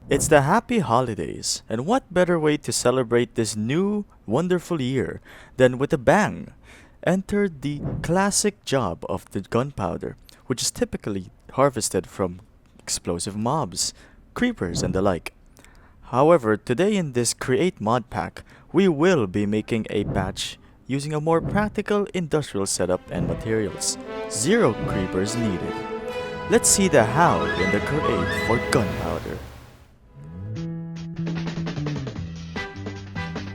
It's the happy holidays, and what better way to celebrate this new, wonderful year than with a bang? Enter the classic job of the gunpowder, which is typically harvested from explosive mobs, creepers, and the like. However, today in this Create Mod Pack, we will be making a batch using a more practical industrial setup and materials. Zero creepers needed. Let's see the how in the Create for Gunpowder.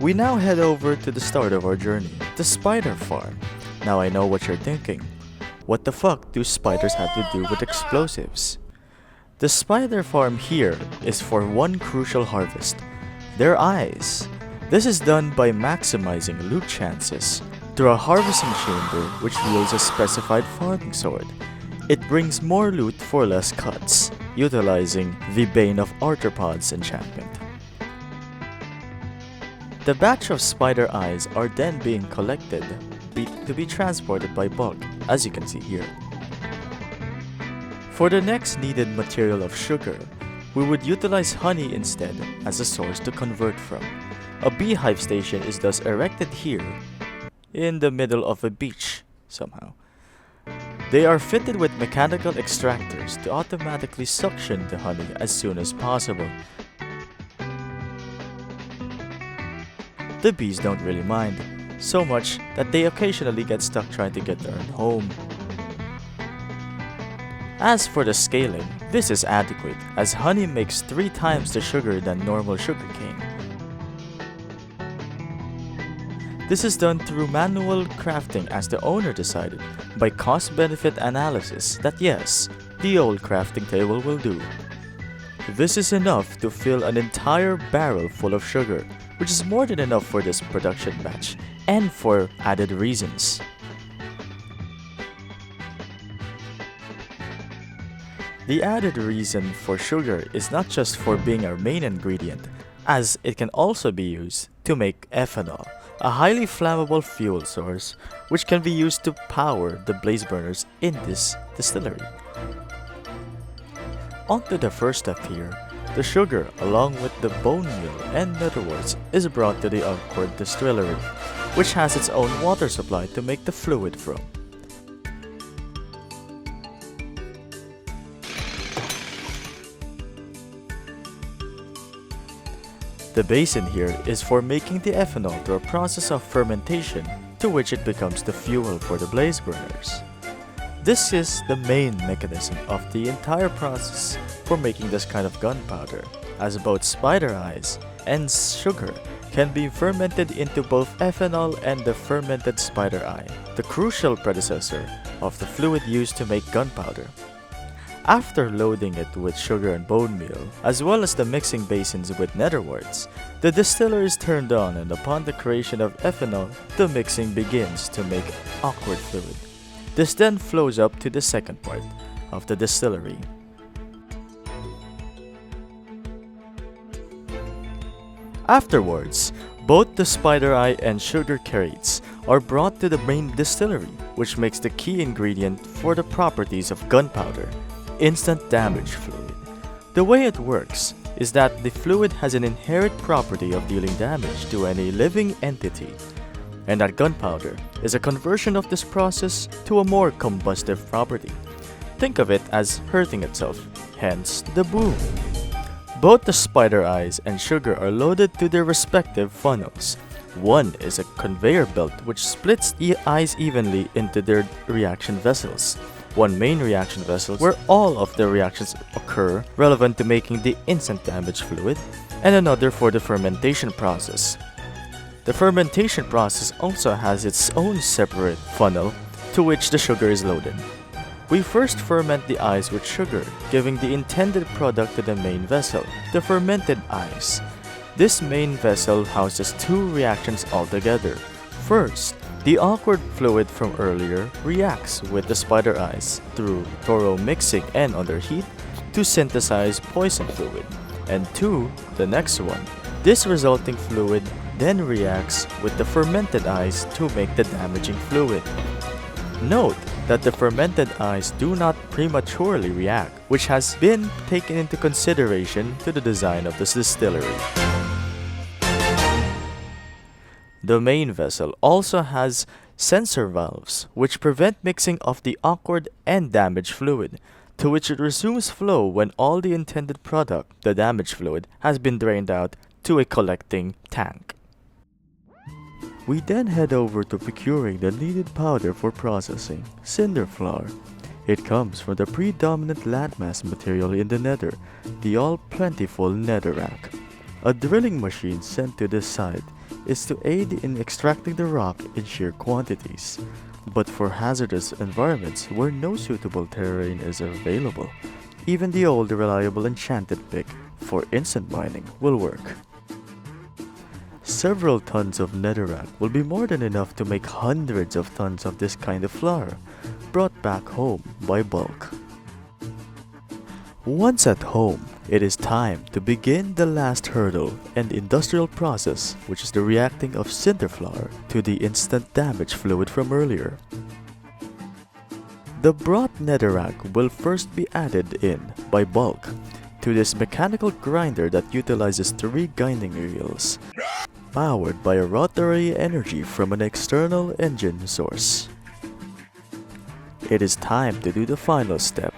We now head over to the start of our journey, the spider farm. Now I know what you're thinking. What the fuck do spiders have to do with explosives? The spider farm here is for one crucial harvest, their eyes. This is done by maximizing loot chances through a harvesting chamber which wields a specified farming sword. It brings more loot for less cuts, utilizing the Bane of Arthropods enchantment. The batch of spider eyes are then being collected to be transported by bulk, as you can see here. For the next needed material of sugar, we would utilize honey instead as a source to convert from. A beehive station is thus erected here, in the middle of a beach, somehow. They are fitted with mechanical extractors to automatically suction the honey as soon as possible. The bees don't really mind, so much that they occasionally get stuck trying to get their own home. As for the scaling, this is adequate as honey makes 3 times the sugar than normal sugarcane. This is done through manual crafting as the owner decided by cost-benefit analysis that yes, the old crafting table will do. This is enough to fill an entire barrel full of sugar, which is more than enough for this production batch and for added reasons. The added reason for sugar is not just for being our main ingredient, as it can also be used to make ethanol, a highly flammable fuel source which can be used to power the blaze burners in this distillery. On to the first step here. The sugar, along with the bone meal and netherworts, is brought to the awkward distillery, which has its own water supply to make the fluid from. The basin here is for making the ethanol through a process of fermentation to which it becomes the fuel for the blaze burners. This is the main mechanism of the entire process for making this kind of gunpowder, as both spider eyes and sugar can be fermented into both ethanol and the fermented spider eye, the crucial predecessor of the fluid used to make gunpowder. After loading it with sugar and bone meal, as well as the mixing basins with netherworts, the distiller is turned on, and upon the creation of ethanol, the mixing begins to make awkward fluid. This then flows up to the second part of the distillery. Afterwards, both the spider eye and sugar crates are brought to the main distillery, which makes the key ingredient for the properties of gunpowder, instant damage fluid. The way it works is that the fluid has an inherent property of dealing damage to any living entity, and that gunpowder is a conversion of this process to a more combustive property. Think of it as hurting itself, hence the boom. Both the spider eyes and sugar are loaded to their respective funnels. One is a conveyor belt which splits the eyes evenly into their reaction vessels. One main reaction vessel where all of the reactions occur relevant to making the instant damage fluid, and another for the fermentation process. The fermentation process also has its own separate funnel to which the sugar is loaded. We first ferment the eyes with sugar, giving the intended product to the main vessel, the fermented eyes. This main vessel houses 2 reactions altogether. First, the awkward fluid from earlier reacts with the spider eyes through thorough mixing and under heat to synthesize poison fluid. And 2, the next one, this resulting fluid then reacts with the fermented eyes to make the damaging fluid. Note that the fermented ice do not prematurely react, which has been taken into consideration to the design of this distillery. The main vessel also has sensor valves, which prevent mixing of the awkward and damaged fluid, to which it resumes flow when all the intended product, the damaged fluid, has been drained out to a collecting tank. We then head over to procuring the needed powder for processing, cinder flour. It comes from the predominant landmass material in the nether, the all-plentiful netherrack. A drilling machine sent to this site is to aid in extracting the rock in sheer quantities, but for hazardous environments where no suitable terrain is available, even the old reliable enchanted pick for instant mining will work. Several tons of netherrack will be more than enough to make hundreds of tons of this kind of flour, brought back home by bulk. Once at home, it is time to begin the last hurdle and industrial process, which is the reacting of cinder flour to the instant damage fluid from earlier. The brought netherrack will first be added in by bulk to this mechanical grinder that utilizes 3 grinding wheels, powered by a rotary energy from an external engine source. It is time to do the final step.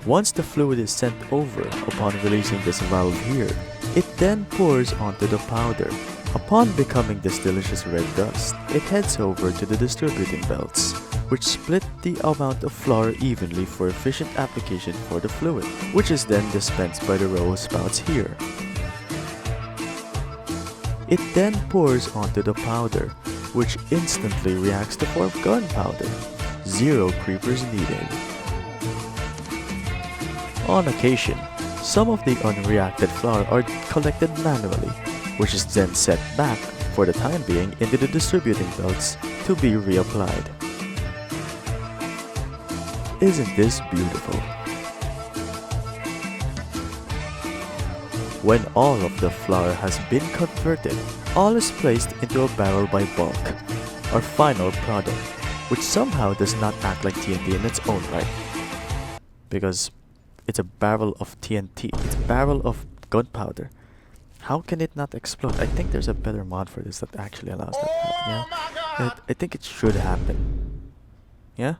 Once the fluid is sent over upon releasing this valve here, it then pours onto the powder. Upon becoming this delicious red dust, it heads over to the distributing belts, which split the amount of flour evenly for efficient application for the fluid, which is then dispensed by the row of spouts here. It then pours onto the powder, which instantly reacts to form gunpowder. 0 creepers needed. On occasion, some of the unreacted flour are collected manually, which is then set back for the time being into the distributing belts to be reapplied. Isn't this beautiful? When all of the flour has been converted, all is placed into a barrel by bulk, our final product, which somehow does not act like TNT in its own right, because it's a barrel of TNT, it's a barrel of gunpowder. How can it not explode? I think there's a better mod for this that actually allows that to happen, yeah? I think it should happen. Yeah?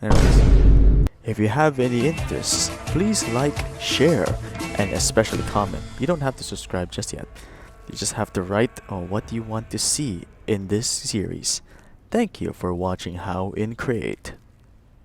Anyways, if you have any interests, please like, share, and especially comment. You don't have to subscribe just yet. You just have to write what you want to see in this series. Thank you for watching How in Create.